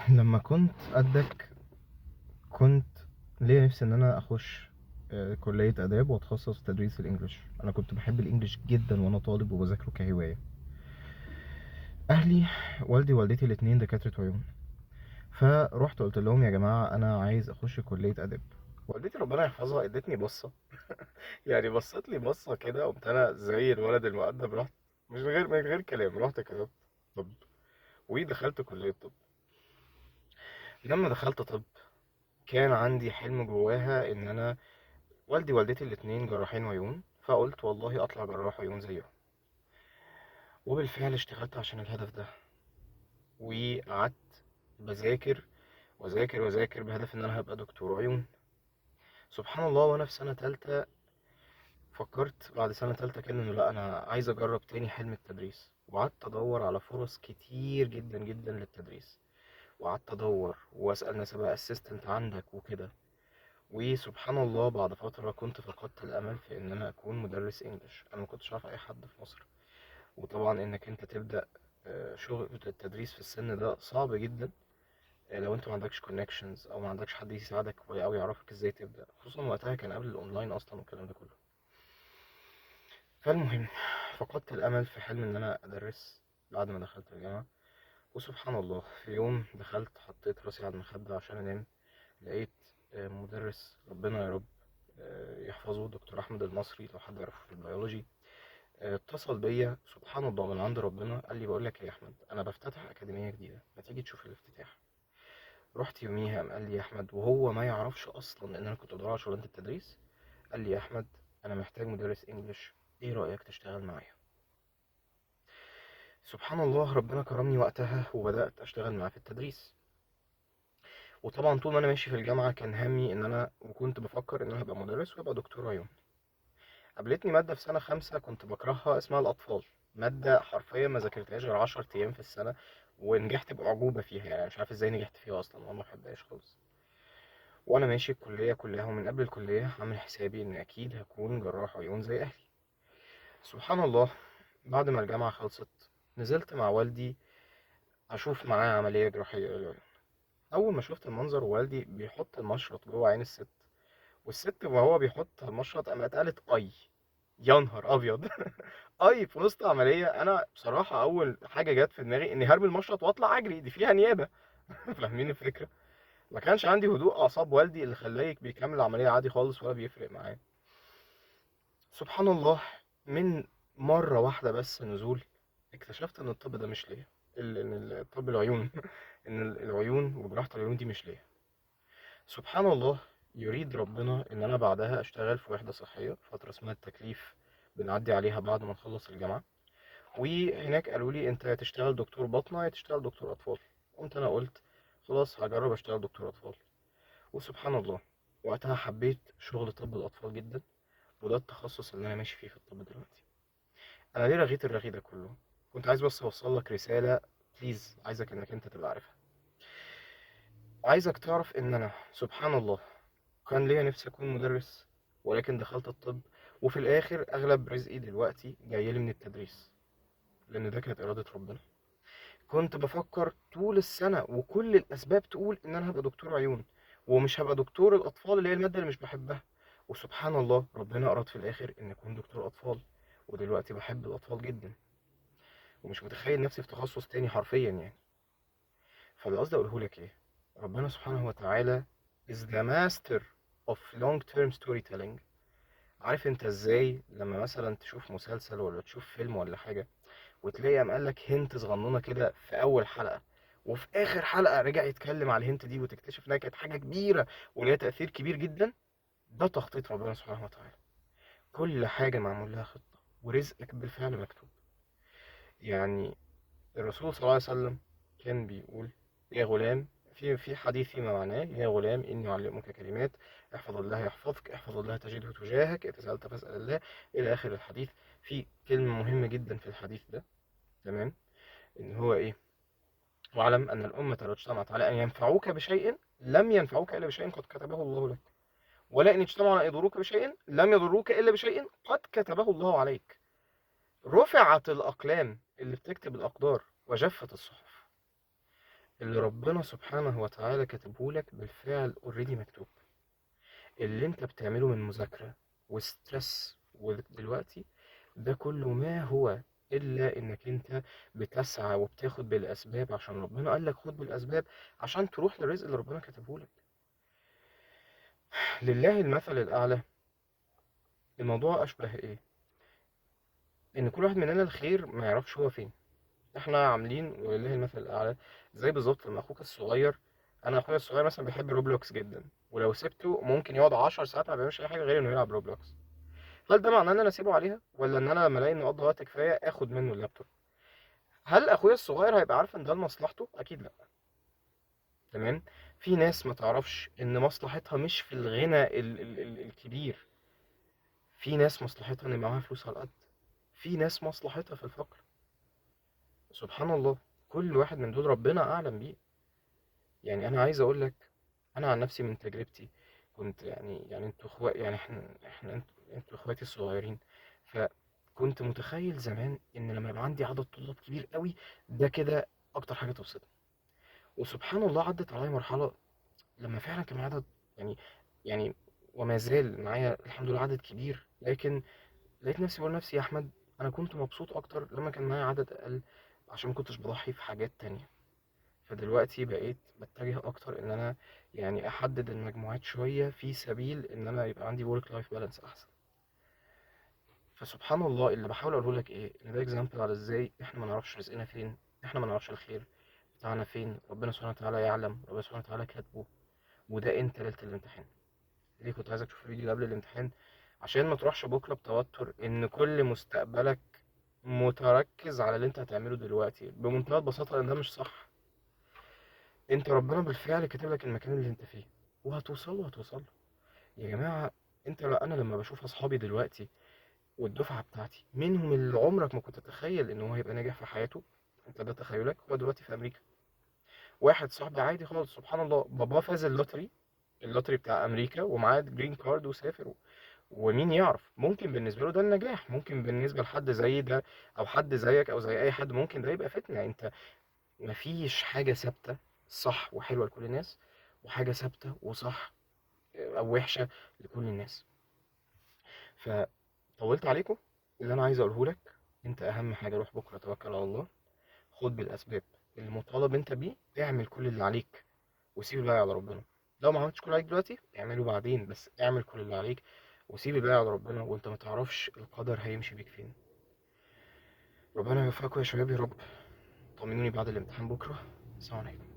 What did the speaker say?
لما كنت قدك كنت ليا نفسي ان انا اخش كلية اداب واتخصص في تدريس الانجليش. انا كنت بحب الانجليش جدا وانا طالب وبذاكره كهواية. اهلي، والدي ووالدتي الاتنين دكاترة عيون، فروحت قلت لهم يا جماعة انا عايز اخش كلية اداب. والدتي ربنا يحفظها ادتني بصة. يعني بصت لي بصة كده، قمت انا زي الولد المؤدب رحت من غير كلام رحت كتبت طب، ودخلت كلية طب. لما دخلت طب كان عندي حلم جواها ان انا، والدي ووالدتي الاتنين جراحين عيون، فقلت والله اطلع جراح عيون زيهم. وبالفعل اشتغلت عشان الهدف ده، وقعدت بذاكر وذاكر وذاكر بهدف ان انا هبقى دكتور عيون. سبحان الله، وانا في سنة تالتة فكرت بعد سنة تالتة كده انه لا، انا عايز اجرب تاني حلم التدريس، وقعدت ادور على فرص كتير جدا جدا للتدريس، وقعدت ادور واسأل ناس بقى اسيستنت عندك وكده. وسبحان الله بعد فترة كنت فقدت الامل في ان انا اكون مدرس انجليش. انا ما كنتش عارف اي حد في مصر، وطبعا انك انت تبدا شغل التدريس في السن ده صعب جدا. لو انت ما عندكش كونكشنز او ما عندكش حد يساعدك او يعرفك ازاي تبدا، خصوصا وقتها كان قبل الاونلاين اصلا والكلام ده كله. فالمهم فقدت الامل في حلم ان انا ادرس بعد ما دخلت الجامعه. وسبحان الله في يوم دخلت حطيت راسي على المخده عشان انام، لقيت مدرس ربنا يا رب يحفظه، دكتور احمد المصري لو حد يعرفه في البيولوجي. اتصل بيا سبحان الله من عند ربنا، قال لي بقول لك يا احمد انا بفتتح اكاديميه جديده، ما تيجي تشوف الافتتاح. رحت يوميها، قام قال لي يا احمد، وهو ما يعرفش اصلا ان انا كنت بدور على شغلانه التدريس، قال لي يا احمد انا محتاج مدرس انجليش، ايه رايك تشتغل معايا؟ سبحان الله ربنا كرمني وقتها وبدات اشتغل معاه في التدريس. وطبعا طول ما انا ماشي في الجامعه كان همي ان انا، وكنت بفكر ان انا هبقى مدرس وابقى دكتور عيون. قابلتني مادة في سنة خمسة كنت بكرهها اسمها الأطفال. مادة حرفيا ما ذاكرتهاش غير 10 أيام في السنة، ونجحت بأعجوبة فيها. يعني مش عارف ازاي نجحت فيها أصلا، وأنا ما بحبهاش خالص. وأنا ماشي الكلية كلها ومن قبل الكلية عامل حسابي إن أكيد هكون جراح عيون زي أهلي. سبحان الله بعد ما الجامعة خلصت نزلت مع والدي أشوف معاه عملية جراحية للعيون. أول ما شفت المنظر والدي بيحط المشرط جوه عين الست، والست وهو بيحط المشرط قامت قالت أي. يا نهار أبيض! اي في وسط عمليه، انا بصراحه اول حاجه جت في دماغي اني هرمي المشرط واطلع اجري، دي فيها نيابه. فاهمين الفكره؟ ما كانش عندي هدوء اعصاب والدي اللي خلاه بيكمل العمليه عادي خالص ولا بيفرق معاه. سبحان الله، من مره واحده بس نزول اكتشفت ان الطب ده مش ليا. الطب العيون ان العيون وجراحه العيون دي مش ليا. سبحان الله، يريد ربنا ان انا بعدها اشتغل في وحده صحيه فتره اسمها التكليف، بنعدي عليها بعد ما نخلص الجامعه. وهناك قالوا لي انت يا تشتغل دكتور باطنة يا تشتغل دكتور اطفال. قمت انا قلت خلاص هجرب اشتغل دكتور اطفال. وسبحان الله وقتها حبيت شغل طب الاطفال جدا، وده التخصص اللي انا ماشي فيه في الطب دلوقتي. انا ليه رغيت الرغي ده كله؟ كنت عايز بس اوصل لك رسالة، بليز عايزك انك انت تبقى عارفها. عايزك تعرف ان انا سبحان الله كان ليا نفسي اكون مدرس، ولكن دخلت الطب، وفي الاخر اغلب رزقي دلوقتي جايلي من التدريس، لان ده كانت اراده ربنا. كنت بفكر طول السنة وكل الأسباب تقول إن أنا هبقى دكتور عيون، ومش هبقى دكتور الأطفال اللي هي المادة اللي مش بحبها. وسبحان الله ربنا أراد في الآخر إن أكون دكتور أطفال، ودلوقتي بحب الأطفال جدا، ومش متخيل نفسي في تخصص تاني حرفيا يعني. فاللي قصدي أقوله لك إيه؟ ربنا سبحانه وتعالى is the master of long term storytelling. عارف انت ازاي لما مثلا تشوف مسلسل ولا تشوف فيلم ولا حاجة، وتلاقي قام قال لك هنت صغنونه كده في اول حلقه، وفي اخر حلقه رجع يتكلم على الهنت دي وتكتشف انها كانت حاجه كبيره وليها تاثير كبير جدا. ده تخطيط ربنا سبحانه وتعالى. كل حاجه معمول لها خطه، ورزقك بالفعل مكتوب. يعني الرسول صلى الله عليه وسلم كان بيقول يا غلام، في حديث فيما معناه يا غلام اني اعلمك كلمات احفظ الله يحفظك، احفظ الله تجده تجاهك، اذا سالت فاسال الله، الى اخر الحديث. في كلمه مهمه جدا في الحديث ده، تمام، ان هو ايه؟ واعلم أن الأمة لو اجتمعت على أن ينفعوك بشيء لم ينفعوك إلا بشيء قد كتبه الله لك، ولا إن اجتمعوا على أن يضروك بشيء لم يضروك إلا بشيء قد كتبه الله عليك. رفعت الأقلام اللي بتكتب الأقدار وجفت الصحف. اللي ربنا سبحانه وتعالى كاتبهولك بالفعل اوريدي مكتوب. اللي انت بتعمله من مذاكرة وستريس ودلوقتي، ده كله ما هو إلا إنك أنت بتسعى وبتاخد بالأسباب، عشان ربنا قالك خد بالأسباب عشان تروح للرزق اللي ربنا كاتبهولك. لله المثل الأعلى. الموضوع أشبه إيه؟ إن كل واحد مننا الخير ما يعرفش هو فين. إحنا عاملين ولله المثل الأعلى زي بالظبط لما أخوك الصغير. أنا أخويا الصغير مثلا بيحب روبلوكس جدا، ولو سبته ممكن يقعد 10 ساعات ما بيعملش أي حاجة غير إنه يلعب روبلوكس. هل ده معناه ان انا اسيبه عليها، ولا ان انا لما الاقي انه قضى وقت كفايه اخد منه اللابتوب؟ هل اخويا الصغير هيبقى عارف ان ده لمصلحته؟ اكيد لا. تمام. في ناس ما تعرفش ان مصلحتها مش في الغنى الكبير. في ناس مصلحتها ان معاها فلوس على قد. في ناس مصلحتها في الفقر. سبحان الله. كل واحد من دول ربنا اعلم بيه. يعني انا عايز اقول لك، انا عن نفسي من تجربتي كنت يعني انتوا يعني احنا انتوا اخواتي الصغيرين. فكنت متخيل زمان ان لما يبقى عندي عدد طلاب كبير قوي، ده كده اكتر حاجه تبسطني. وسبحان الله عدت عليا مرحله لما فعلا كان معايا عدد، يعني يعني وما زال معايا الحمد لله عدد كبير، لكن لقيت نفسي بقول لنفسي يا احمد، انا كنت مبسوط اكتر لما كان معايا عدد اقل، عشان ما كنتش بضحي في حاجات تانية. فدلوقتي بقيت بتجه اكتر ان انا يعني احدد المجموعات شويه في سبيل ان انا يبقى عندي work life balance احسن. فسبحان الله اللي بحاول اقوله لك ايه، ان ده اكزامبل على ازاي احنا ما نعرفش رزقنا فين، احنا ما نعرفش الخير بتاعنا فين، ربنا سبحانه وتعالى يعلم، ربنا سبحانه وتعالى كاتبه. وده انت ليله الامتحان. ليه كنت عايزك تشوف الفيديو قبل الامتحان؟ عشان ما تروحش بكره بتوتر ان كل مستقبلك متركز على اللي انت هتعمله دلوقتي، بمنتهى البساطه ان ده مش صح. انت ربنا بالفعل كاتب لك المكان اللي انت فيه، وهتوصل له هتوصل له. يا جماعه، انا لما بشوف اصحابي دلوقتي والدفعه بتاعتي، منهم اللي عمرك ما كنت تتخيل ان هو هيبقى ناجح في حياته، انت ده تخيلك، هو دلوقتي في امريكا. واحد صاحبي عادي خالص سبحان الله، باباه فاز اللوتري بتاع امريكا ومعاه جرين كارد وسافر. ومين يعرف، ممكن بالنسبه له ده النجاح، ممكن بالنسبه لحد زي ده او حد زيك او زي اي حد ممكن ده يبقى فتنه. انت مفيش حاجه ثابته صح وحلوه لكل الناس، وحاجه ثابته وصح او وحشه لكل الناس. فطولت عليكم. اللي انا عايز اقوله لك، انت اهم حاجه روح بكره توكل على الله، خد بالاسباب المطالب انت بيه، اعمل كل اللي عليك وسيب الباقي على ربنا. لو ما عملتش كل اللي عليك دلوقتي اعمله بعدين، بس اعمل كل اللي عليك وسيب الباقي على ربنا، وانت ما تعرفش القدر هيمشي بيك فين. ربنا يوفقكم يا شباب يا رب. طمنوني بعد الامتحان بكره. السلام عليكم.